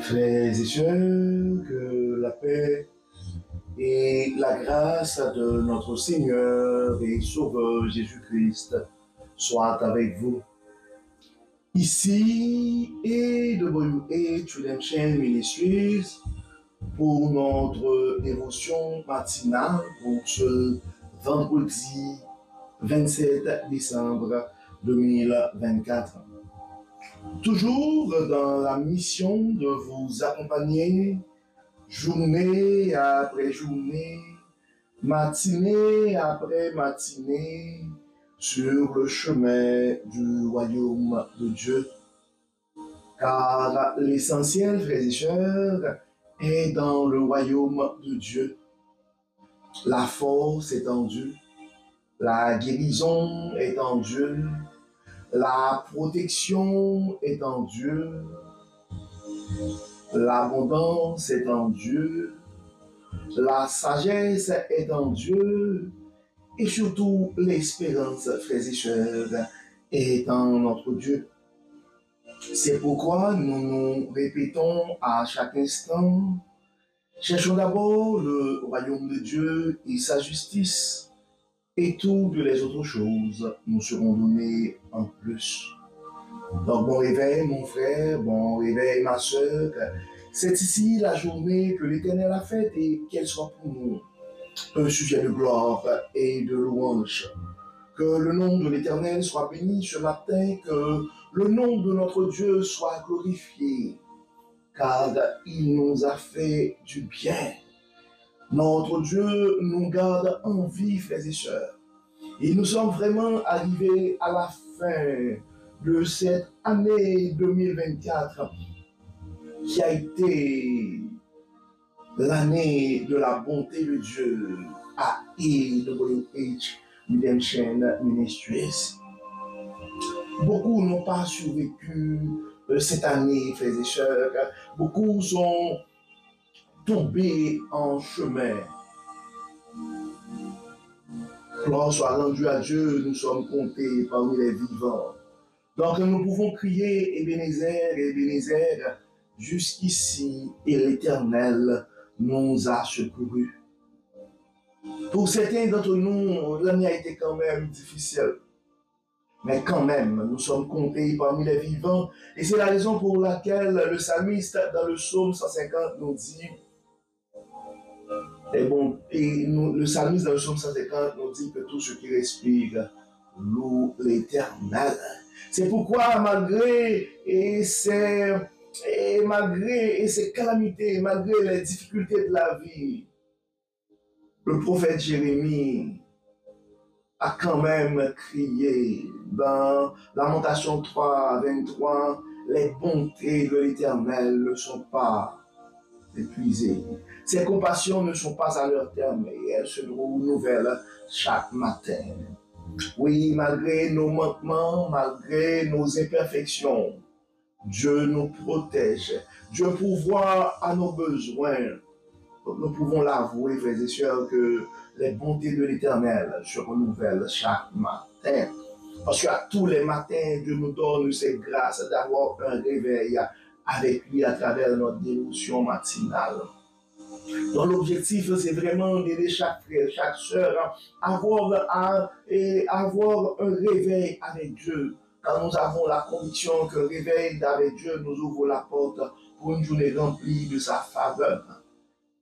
Frères et sœurs, que la paix et la grâce de notre Seigneur et Sauveur Jésus-Christ soient avec vous. Ici et de Redemption Ministries pour notre dévotion matinale pour ce vendredi 27 décembre 2024. Toujours dans la mission de vous accompagner journée après journée, matinée après matinée, sur le chemin du royaume de Dieu. Car l'essentiel, frères et sœurs, est dans le royaume de Dieu. La force est en Dieu, la guérison est en Dieu, la protection est en Dieu, l'abondance est en Dieu, la sagesse est en Dieu, et surtout l'espérance, frères et sœurs, est en notre Dieu. C'est pourquoi nous nous répétons à chaque instant, cherchons d'abord le royaume de Dieu et sa justice, et toutes les autres choses nous seront données en plus. Donc bon réveil mon frère, bon réveil ma sœur, c'est ici la journée que l'Éternel a faite et qu'elle soit pour nous un sujet de gloire et de louange. Que le nom de l'Éternel soit béni ce matin, que le nom de notre Dieu soit glorifié, car il nous a fait du bien. Notre Dieu nous garde en vie, frères et sœurs. Et nous sommes vraiment arrivés à la fin de cette année 2024 qui a été l'année de la bonté de Dieu à EWH Redemption Ministries. Beaucoup n'ont pas survécu cette année, frères et sœurs. Beaucoup sont tombés en chemin. Gloire soit rendue à Dieu, nous sommes comptés parmi les vivants. Donc nous pouvons crier Ebenezer, Ebenezer, jusqu'ici et l'Éternel nous a secourus. Pour certains d'entre nous, l'année a été quand même difficile. Mais quand même, nous sommes comptés parmi les vivants. Et c'est la raison pour laquelle le psalmiste dans le psaume 150 nous dit, le psalmiste dans le psaume 150 nous dit que tout ce qui respire loue l'Éternel. C'est pourquoi malgré ces calamités, malgré les difficultés de la vie, le prophète Jérémie a quand même crié dans Lamentation 3, 23, les bontés de l'Éternel ne sont pas épuisées. Ses compassions ne sont pas à leur terme et elles se renouvellent chaque matin. Oui, malgré nos manquements, malgré nos imperfections, Dieu nous protège. Dieu pourvoit à nos besoins. Donc nous pouvons l'avouer, frères et sœurs, que les bontés de l'Éternel se renouvellent chaque matin. Parce qu'à tous les matins, Dieu nous donne cette grâce d'avoir un réveil avec lui à travers notre dévotion matinale. Donc l'objectif, c'est vraiment d'aider chaque frère, chaque sœur à avoir un réveil avec Dieu. Quand nous avons la conviction qu'un réveil avec Dieu nous ouvre la porte pour une journée remplie de sa faveur.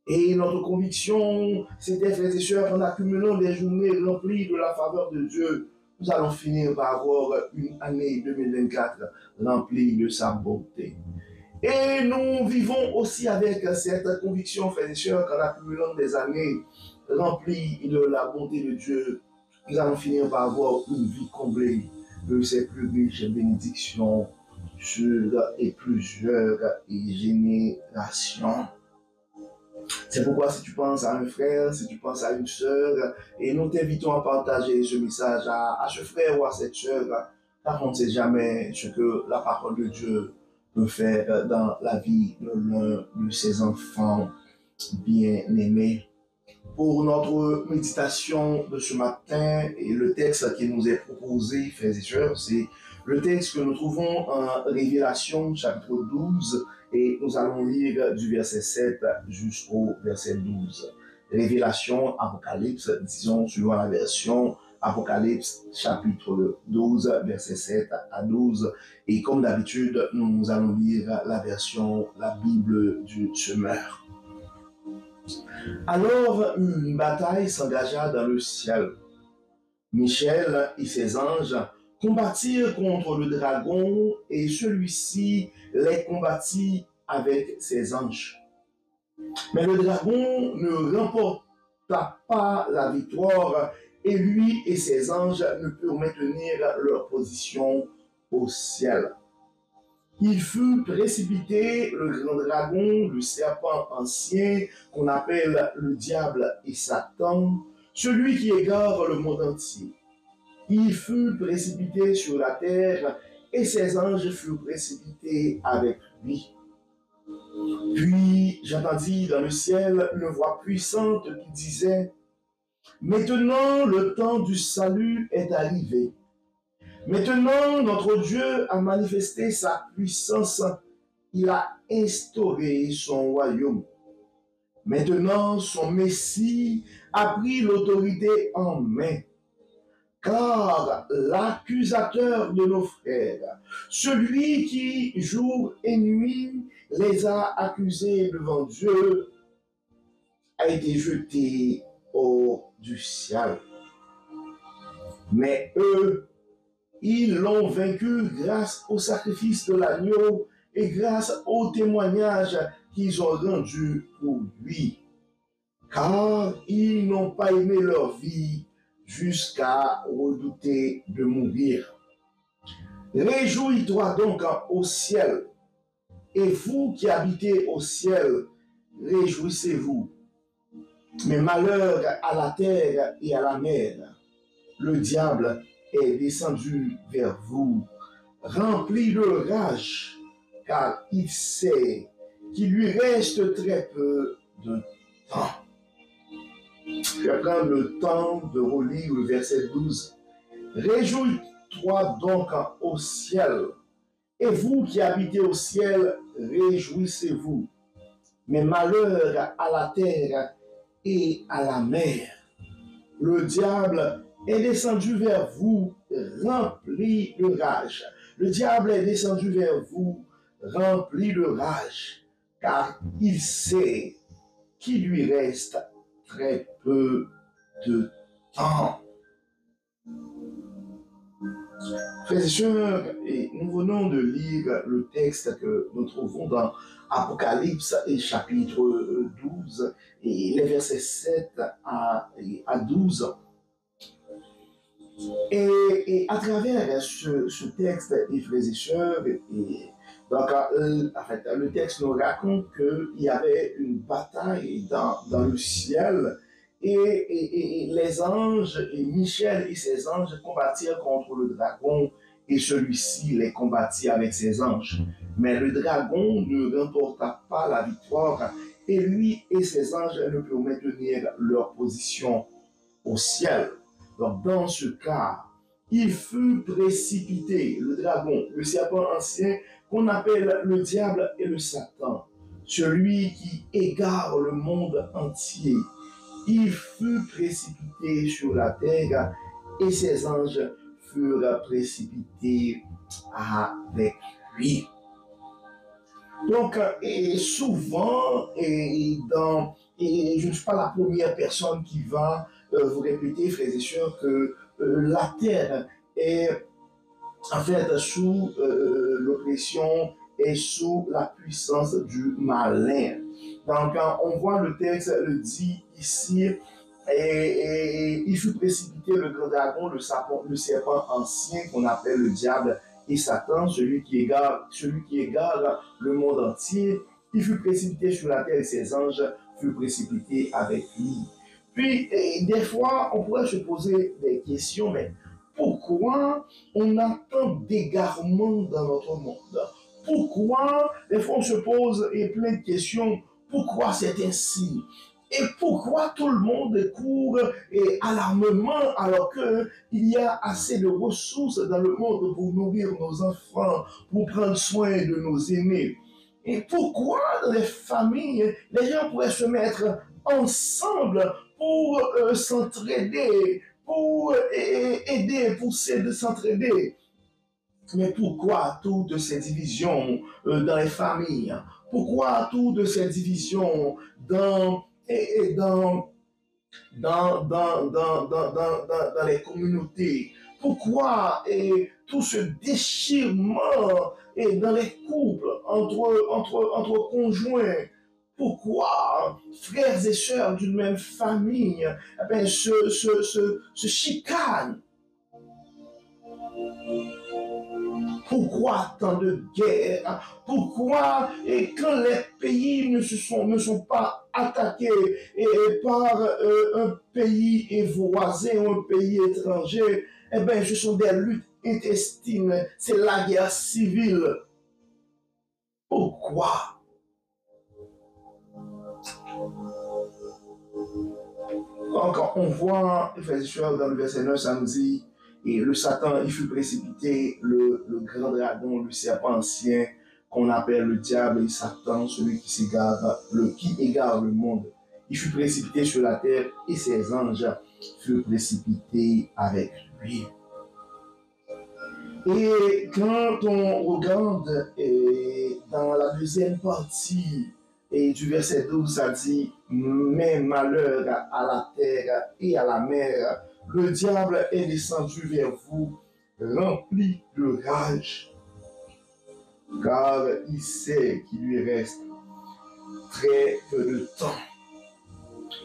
Et notre conviction, c'était, frères et sœurs, en accumulant des journées remplies de la faveur de Dieu, nous allons finir par avoir une année 2024 remplie de sa bonté. Et nous vivons aussi avec cette conviction, frères et sœurs, qu'en accumulant des années remplies de la bonté de Dieu, nous allons finir par avoir une vie comblée de ses plus riches bénédictions sur plusieurs générations. C'est pourquoi si tu penses à un frère, si tu penses à une sœur, et nous t'invitons à partager ce message à ce frère ou à cette sœur, car on ne sait jamais ce que la parole de Dieu peut faire dans la vie de l'un de ses enfants bien-aimés. Pour notre méditation de ce matin, et le texte qui nous est proposé, frères et sœurs, c'est Le texte que nous trouvons en Révélation, chapitre 12, et nous allons lire du verset 7 jusqu'au verset 12. Révélation, Apocalypse, disons, suivant la version, Apocalypse, chapitre 12, verset 7 à 12. Et comme d'habitude, nous allons lire la version, la Bible du semeur. Alors, une bataille s'engagea dans le ciel. Michel et ses anges combattirent contre le dragon et celui-ci les combattit avec ses anges. Mais le dragon ne remporta pas la victoire et lui et ses anges ne purent maintenir leur position au ciel. Il fut précipité, le grand dragon, le serpent ancien, qu'on appelle le diable et Satan, celui qui égare le monde entier. Il fut précipité sur la terre et ses anges furent précipités avec lui. Puis j'entendis dans le ciel une voix puissante qui disait: Maintenant le temps du salut est arrivé. Maintenant notre Dieu a manifesté sa puissance, il a instauré son royaume. Maintenant son Messie a pris l'autorité en main. Car l'accusateur de nos frères, celui qui jour et nuit les a accusés devant Dieu, a été jeté hors du ciel. Mais eux, ils l'ont vaincu grâce au sacrifice de l'agneau et grâce au témoignage qu'ils ont rendu pour lui. Car ils n'ont pas aimé leur vie jusqu'à redouter de mourir. Réjouis-toi donc au ciel, et vous qui habitez au ciel, réjouissez-vous. Mais malheur à la terre et à la mer, le diable est descendu vers vous, rempli de rage, car il sait qu'il lui reste très peu de temps. Je vais prendre le temps de relire le verset 12. Réjouis-toi donc au ciel, et vous qui habitez au ciel, réjouissez-vous. Mais malheur à la terre et à la mer, le diable est descendu vers vous, rempli de rage. Le diable est descendu vers vous, rempli de rage, car il sait qu'il lui reste très peu de temps. Frères et sœurs, nous venons de lire le texte que nous trouvons dans Apocalypse et chapitre 12 et les versets 7 à 12. Et à travers ce texte, frères et sœurs, donc, en fait, le texte nous raconte qu'il y avait une bataille dans le ciel et les anges, et Michel et ses anges combattirent contre le dragon et celui-ci les combattit avec ses anges. Mais le dragon ne remporta pas la victoire et lui et ses anges ne purent maintenir leur position au ciel. Donc, dans ce cas, il fut précipité, le dragon, le serpent ancien, qu'on appelle le diable et le Satan, celui qui égare le monde entier. Il fut précipité sur la terre et ses anges furent précipités avec lui. Donc, et souvent, et je ne suis pas la première personne qui va vous répéter, frères et sœurs, que la terre est en fait sous l'oppression et sous la puissance du malin. Donc, on voit le texte le dit ici, et il fut précipité le grand dragon, le serpent ancien qu'on appelle le diable et Satan, celui qui égare le monde entier. Il fut précipité sur la terre et ses anges furent précipités avec lui. Puis, des fois, on pourrait se poser des questions, mais pourquoi on a tant d'égarements dans notre monde? Pourquoi, des fois, on se pose plein de questions, pourquoi c'est ainsi? Et pourquoi tout le monde court à l'armement alors qu'il y a assez de ressources dans le monde pour nourrir nos enfants, pour prendre soin de nos aînés? Et pourquoi dans les familles, les gens pourraient se mettre ensemble pour s'entraider, pour aider, pour s'entraider? Mais pourquoi toutes ces divisions dans les familles? Pourquoi toutes ces divisions dans, et dans les communautés? Pourquoi tout ce déchirement dans les couples entre conjoints? Pourquoi frères et sœurs d'une même famille se chicanent? Pourquoi tant de guerres? Pourquoi quand les pays ne sont pas attaqués par un pays voisin ou un pays étranger, eh bien, ce sont des luttes intestines, c'est la guerre civile. Pourquoi? Quand on voit, dans le verset 9, ça nous dit, et le Satan, il fut précipité, le grand dragon, le serpent ancien, qu'on appelle le diable et Satan, celui qui égare le monde. Il fut précipité sur la terre et ses anges furent précipités avec lui. Et quand on regarde dans la deuxième partie du verset 12, ça dit « Mais malheur à la terre et à la mer, le diable est descendu vers vous, rempli de rage, car il sait qu'il lui reste très peu de temps. »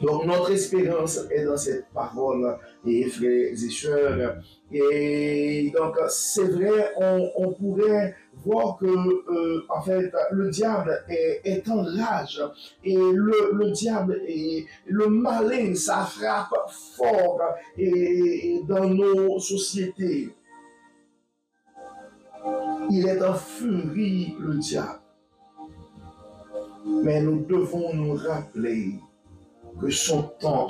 Donc notre espérance est dans cette parole, et frères et sœurs. Et donc c'est vrai, on pourrait voir que en fait le diable est en rage, et le diable et le malin, ça frappe fort dans nos sociétés. Il est en furie, le diable. Mais nous devons nous rappeler que son temps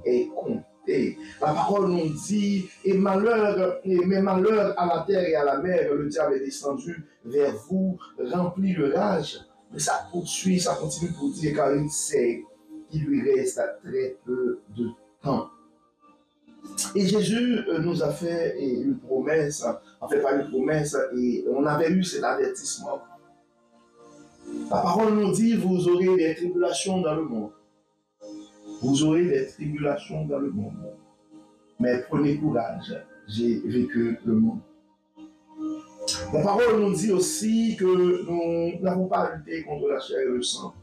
est compté. La parole nous dit, mais malheur à la terre et à la mer, le diable est descendu vers vous, rempli de rage. Mais ça poursuit, ça continue pour dire, car il sait qu'il lui reste très peu de temps. Et Jésus nous a fait une promesse, en fait pas une promesse, et on avait eu cet avertissement. La parole nous dit, vous aurez des tribulations dans le monde. Vous aurez des tribulations dans le monde. Mais prenez courage, j'ai vécu le monde. La parole nous dit aussi que nous n'avons pas à lutter contre la chair et le sang,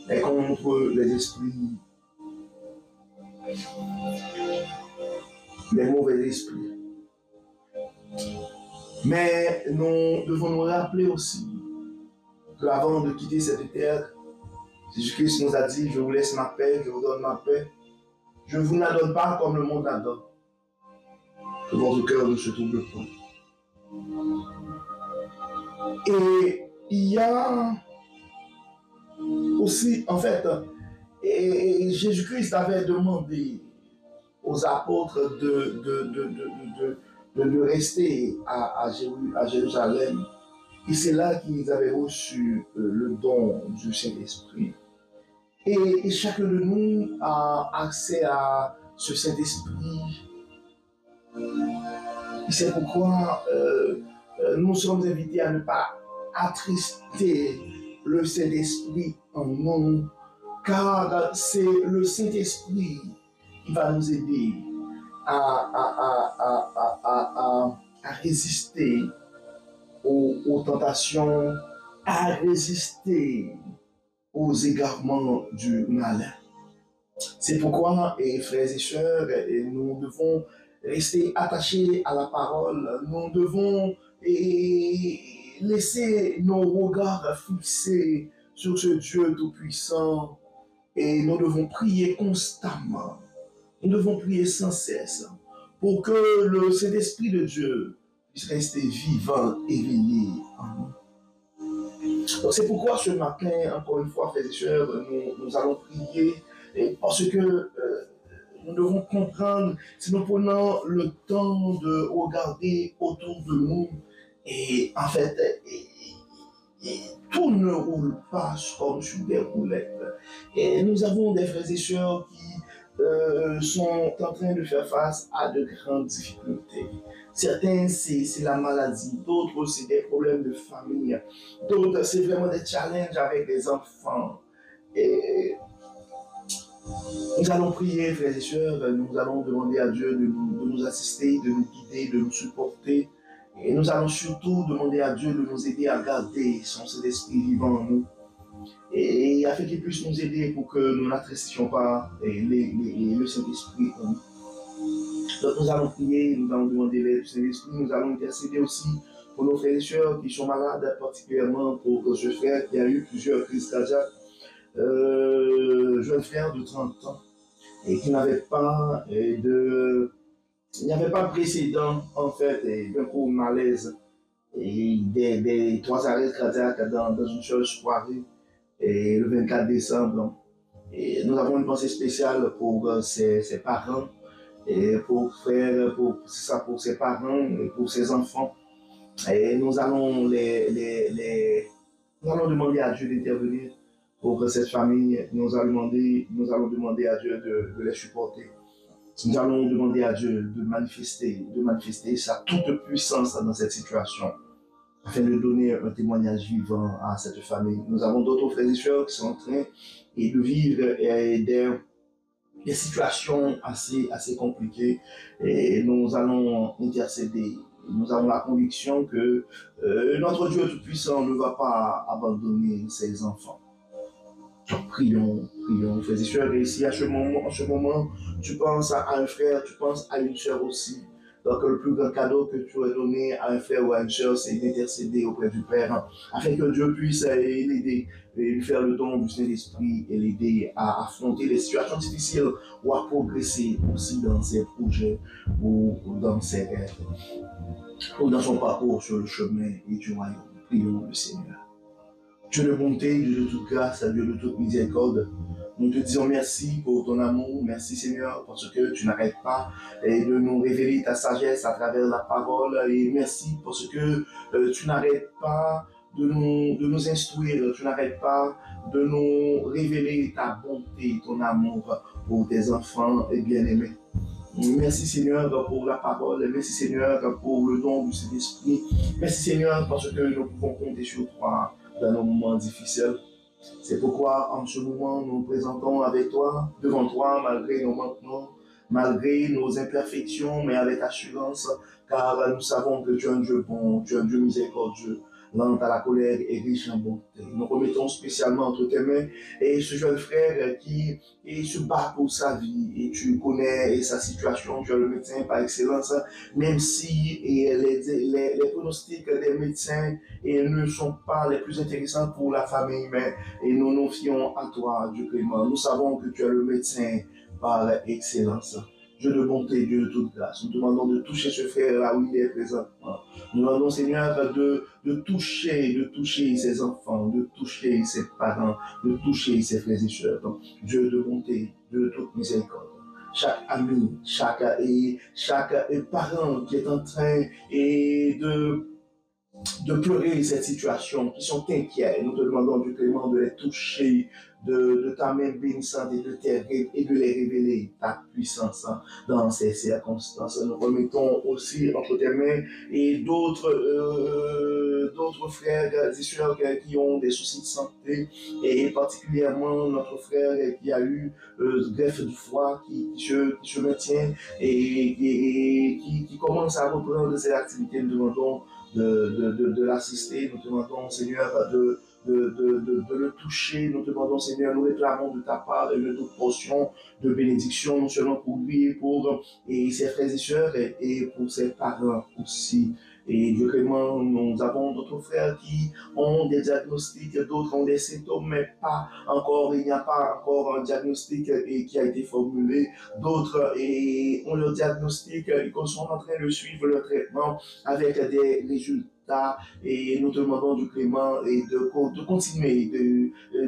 mais contre les esprits, les mauvais esprits. Mais nous devons nous rappeler aussi qu'avant de quitter cette terre, Jésus-Christ nous a dit, je vous laisse ma paix, je vous donne ma paix. Je ne vous la donne pas comme le monde la donne. Que votre cœur ne se trouble point. Et il y a aussi, en fait, Jésus-Christ avait demandé aux apôtres de rester à Jérusalem. Et c'est là qu'ils avaient reçu le don du Saint-Esprit. Et chacun de nous a accès à ce Saint-Esprit. Et c'est pourquoi nous sommes invités à ne pas attrister le Saint-Esprit en nous, car c'est le Saint-Esprit qui va nous aider à résister aux tentations, à résister aux égarements du malin. C'est pourquoi, frères et sœurs, nous devons rester attachés à la parole. Nous devons laisser nos regards fixés sur ce Dieu tout-puissant, et nous devons prier constamment. Nous devons prier sans cesse pour que le Saint-Esprit de Dieu puisse rester vivant et veillé en nous. Donc c'est pourquoi ce matin, encore une fois, frères et sœurs, nous allons prier parce que nous devons comprendre, si nous prenons le temps de regarder autour de nous, et en fait, tout ne roule pas comme sur des roulettes. Et nous avons des frères et sœurs qui sont en train de faire face à de grandes difficultés. Certains, c'est la maladie, d'autres, c'est des problèmes de famille, d'autres, c'est vraiment des challenges avec les enfants. Et nous allons prier, frères et sœurs, nous allons demander à Dieu de nous assister, de nous guider, de nous supporter. Et nous allons surtout demander à Dieu de nous aider à garder son Saint-Esprit vivant en nous. Et afin qu'il puisse nous aider pour que nous n'attristions pas le Saint-Esprit en nous. Donc nous allons prier, nous allons demander l'aide du Saint-Esprit, nous allons intercéder aussi pour nos frères et sœurs qui sont malades, particulièrement pour ce frère qui a eu plusieurs crises cardiaques. Jeune frère de 30 ans et qui n'avait pas il n'y avait pas de précédent en fait d'un coup malaise et des 3 arrêts cardiaques dans une seule soirée et le 24 décembre. Et nous avons une pensée spéciale pour ses parents et pour ses parents et pour ses enfants. Et nous allons nous allons demander à Dieu d'intervenir pour cette famille. Nous allons demander à Dieu de les supporter. Nous allons demander à Dieu de manifester sa toute puissance dans cette situation, afin de donner un témoignage vivant à cette famille. Nous avons d'autres frères et sœurs qui sont en train de vivre des situations assez compliquées et nous allons intercéder. Nous avons la conviction que notre Dieu Tout-Puissant ne va pas abandonner ses enfants. Prions, frères et sœurs. Et si en ce moment, tu penses à un frère, tu penses à une sœur aussi. Donc, le plus grand cadeau que tu aurais donné à un frère ou à une sœur, c'est d'intercéder auprès du Père, afin que Dieu puisse l'aider, et lui faire le don du Saint-Esprit et l'aider à affronter les situations difficiles ou à progresser aussi dans ses projets ou dans ses rêves ou dans son parcours sur le chemin et du royaume. Prions le Seigneur. Dieu de bonté, Dieu de toute grâce, Dieu de toute miséricorde, nous te disons merci pour ton amour, merci Seigneur, parce que tu n'arrêtes pas de nous révéler ta sagesse à travers la parole, et merci parce que tu n'arrêtes pas de nous instruire, tu n'arrêtes pas de nous révéler ta bonté, ton amour pour tes enfants bien-aimés. Merci Seigneur pour la parole, merci Seigneur pour le don du Saint-Esprit, merci Seigneur parce que nous pouvons compter sur toi dans nos moments difficiles. C'est pourquoi en ce moment nous nous présentons avec toi, devant toi, malgré nos manquements, malgré nos imperfections, mais avec assurance, car nous savons que tu es un Dieu bon, tu es un Dieu miséricordieux, lent à la colère et riche en bonté. Nous remettons spécialement entre tes mains et ce jeune frère qui se bat pour sa vie et tu connais sa situation, tu es le médecin par excellence, même si les pronostics des médecins ne sont pas les plus intéressants pour la famille, mais nous nous fions à toi, Dieu clément. Nous savons que tu es le médecin par excellence. Dieu de bonté, Dieu de toute grâce. Nous demandons de toucher ce frère là où il est présentement. Nous demandons, Seigneur, de toucher ses enfants, de toucher ses parents, de toucher ses frères et sœurs. Donc, Dieu de bonté, Dieu de toute miséricorde. Chaque ami, chaque parent qui est en train de pleurer cette situation, qui sont inquiets. Nous te demandons, Dieu clément, de les toucher de ta main bénissante et de les révéler ta puissance dans ces circonstances. Nous remettons aussi entre tes mains et d'autres frères et sœurs qui ont des soucis de santé et particulièrement notre frère qui a eu greffe du foie qui se maintient et qui commence à reprendre ses activités. Nous demandons de l'assister, nous demandons Seigneur de le toucher, nous demandons Seigneur, nous réclamons de ta part une toute portion de bénédiction, non seulement pour lui, pour ses frères et sœurs et pour ses parents aussi. Et Dieu clément, nous avons d'autres frères qui ont des diagnostics, d'autres ont des symptômes, mais il n'y a pas encore un diagnostic qui a été formulé. D'autres ont le diagnostic, ils sont en train de suivre le traitement avec des résultats mandat et nous te demandons du Clément et de continuer,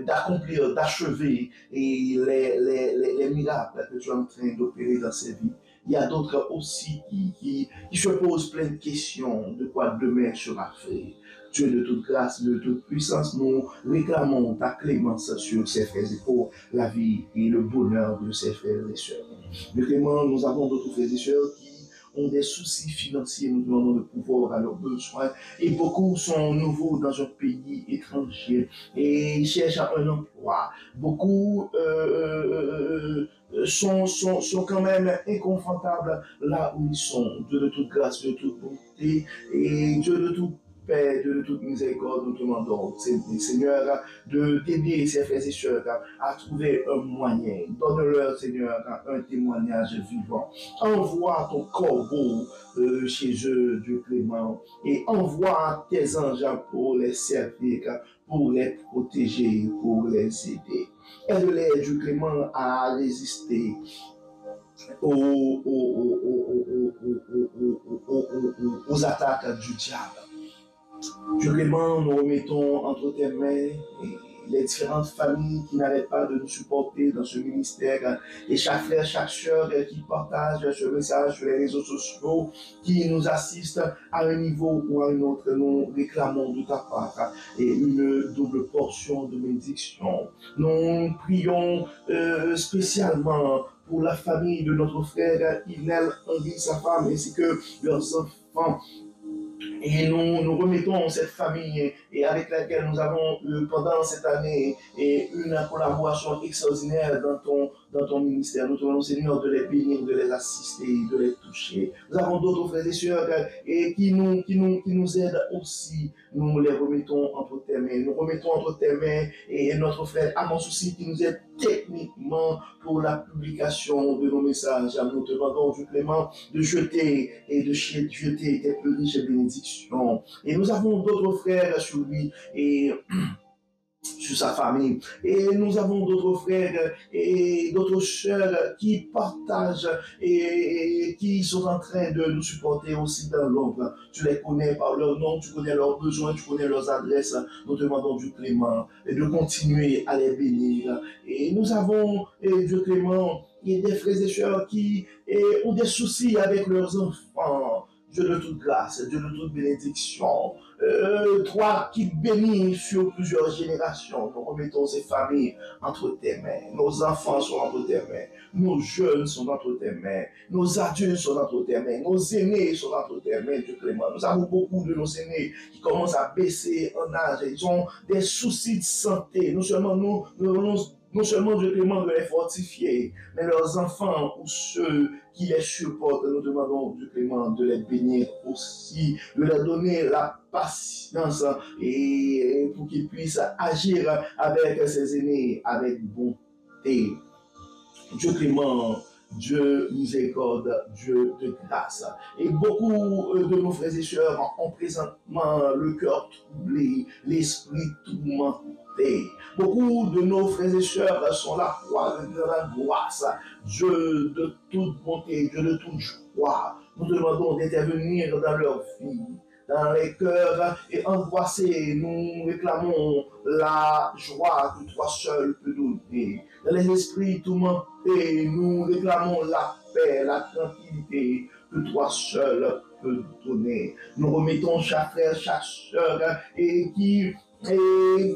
d'accomplir, d'achever et les miracles que tu es en train d'opérer dans ces vies. Il y a d'autres aussi qui se posent plein de questions de quoi demain sera fait. Dieu de toute grâce, de toute puissance, nous réclamons ta clémence sur ces frères et pour la vie et le bonheur de ces frères et sœurs. Mais Clément, nous avons d'autres frères et sœurs qui ont des soucis financiers, nous demandons de pouvoir à leurs besoins. Et beaucoup sont nouveaux dans un pays étranger et ils cherchent un emploi. Beaucoup sont quand même inconfortables là où ils sont. Dieu de toute grâce, de toute bonté et Dieu de toute Père, Dieu de toute miséricorde, nous te demandons, Seigneur, de t'aider, ces frères et sœurs, à trouver un moyen. Donne-leur, Seigneur, un témoignage vivant. Envoie ton corbeau chez eux, Dieu clément, et envoie tes anges pour les servir, pour les protéger, pour les aider. Aide-les, Dieu clément, à résister aux attaques du diable. Dieu clément, nous remettons entre tes mains les différentes familles qui n'arrêtent pas de nous supporter dans ce ministère et chaque frère, chaque sœur qui partage ce message sur les réseaux sociaux, qui nous assiste à un niveau ou à un autre. Nous réclamons de ta part et une double portion de bénédiction. Nous prions spécialement pour la famille de notre frère Inel, Henri, sa femme, ainsi que leurs enfants. Et nous remettons cette famille et avec laquelle nous avons eu pendant cette année une collaboration extraordinaire dans ton ministère. Nous te demandons, Seigneur, de les bénir, de les assister, de les toucher. Nous avons d'autres frères et sœurs et qui nous aident aussi. Nous les remettons entre tes mains. Nous remettons entre tes mains et notre frère Amos aussi qui nous aide techniquement pour la publication de nos messages. Nous te demandons, Dieu clément, de jeter tes plus riches bénédictions. Et nous avons d'autres frères sur lui et sur sa famille. Et nous avons d'autres frères et d'autres sœurs qui partagent et qui sont en train de nous supporter aussi dans l'ombre. Tu les connais par leur nom, tu connais leurs besoins, tu connais leurs adresses. Nous te demandons, Dieu clément, de continuer à les bénir. Et nous avons, Dieu clément, des frères et sœurs qui ont des soucis avec leurs enfants. Dieu de toute grâce, Dieu de toute bénédiction. Toi qui bénis sur plusieurs générations, nous remettons ces familles entre tes mains. Nos enfants sont entre tes mains. Nos jeunes sont entre tes mains. Nos adultes sont entre tes mains. Nos aînés sont entre tes mains, Dieu clément. Nous avons beaucoup de nos aînés qui commencent à baisser en âge. Ils ont des soucis de santé. Non seulement Dieu clément de les fortifier, mais leurs enfants ou ceux qui les supportent, nous demandons Dieu clément de les bénir aussi, de leur donner la patience et pour qu'ils puissent agir avec ses aînés avec bonté. Dieu clément, Dieu miséricorde, Dieu de grâce. Et beaucoup de nos frères et sœurs ont présentement le cœur troublé, l'esprit tourmenté. Beaucoup de nos frères et sœurs sont la croix de l'angoisse. Dieu de toute bonté, Dieu de toute joie. Nous demandons d'intervenir dans leur vie, dans les cœurs et angoissés. Nous réclamons la joie que toi seul peux donner. Dans les esprits tourmentés, nous réclamons la paix, la tranquillité que toi seul peux donner. Nous remettons chaque frère, chaque sœur et qui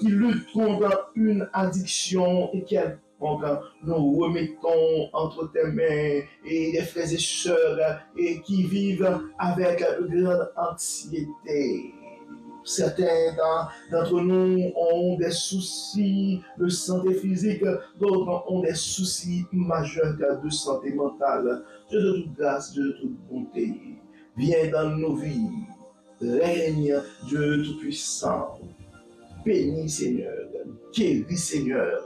luttent contre une addiction et qui donc, nous remettons entre tes mains et des frères et sœurs et qui vivent avec grande anxiété. Certains d'entre nous ont des soucis de santé physique, d'autres ont des soucis majeurs de santé mentale. Dieu de toute grâce, Dieu de toute bonté, viens dans nos vies, règne Dieu tout-puissant. Bénis Seigneur, guéris Seigneur,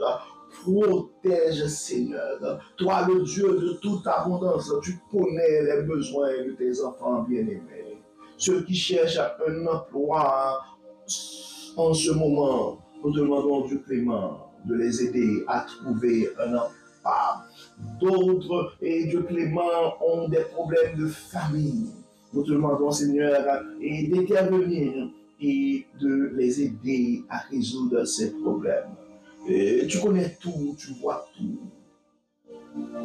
protège Seigneur. Toi le Dieu de toute abondance, tu connais les besoins de tes enfants bien-aimés. Ceux qui cherchent un emploi en ce moment, nous demandons Dieu clément de les aider à trouver un emploi. D'autres, et Dieu clément, ont des problèmes de famille. Nous te demandons, Seigneur, et d'intervenir et de les aider à résoudre ces problèmes. Et tu connais tout, tu vois tout.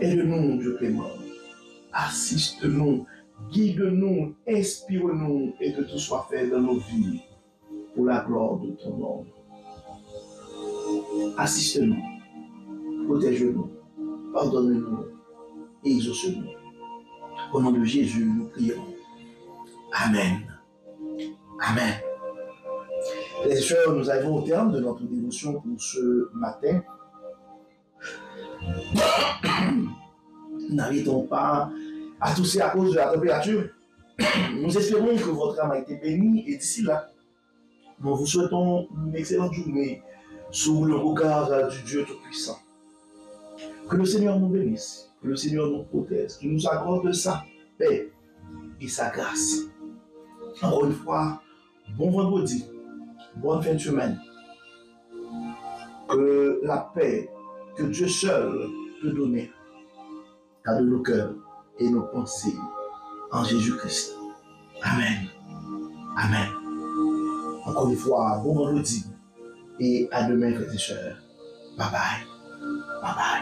Aide-nous, Dieu clément. Assiste-nous, guide-nous, inspire-nous et que tout soit fait dans nos vies pour la gloire de ton nom. Assiste-nous, protège-nous, pardonne-nous et exauce-nous. Au nom de Jésus, nous prions. Amen. Amen. Les sœurs, nous arrivons au terme de notre dévotion pour ce matin. N'arrêtons pas à tousser à cause de la température. Nous espérons que votre âme a été bénie et d'ici là, nous vous souhaitons une excellente journée sous le regard du Dieu Tout-Puissant. Que le Seigneur nous bénisse, que le Seigneur nous protège, qu'il nous accorde sa paix et sa grâce. Encore une fois, bon vendredi, bonne fin de semaine. Que la paix que Dieu seul peut donner garde nos cœurs et nos pensées en Jésus-Christ. Amen. Amen. Encore une fois, bon vendredi et à demain, frères et sœurs. Bye bye. Bye bye.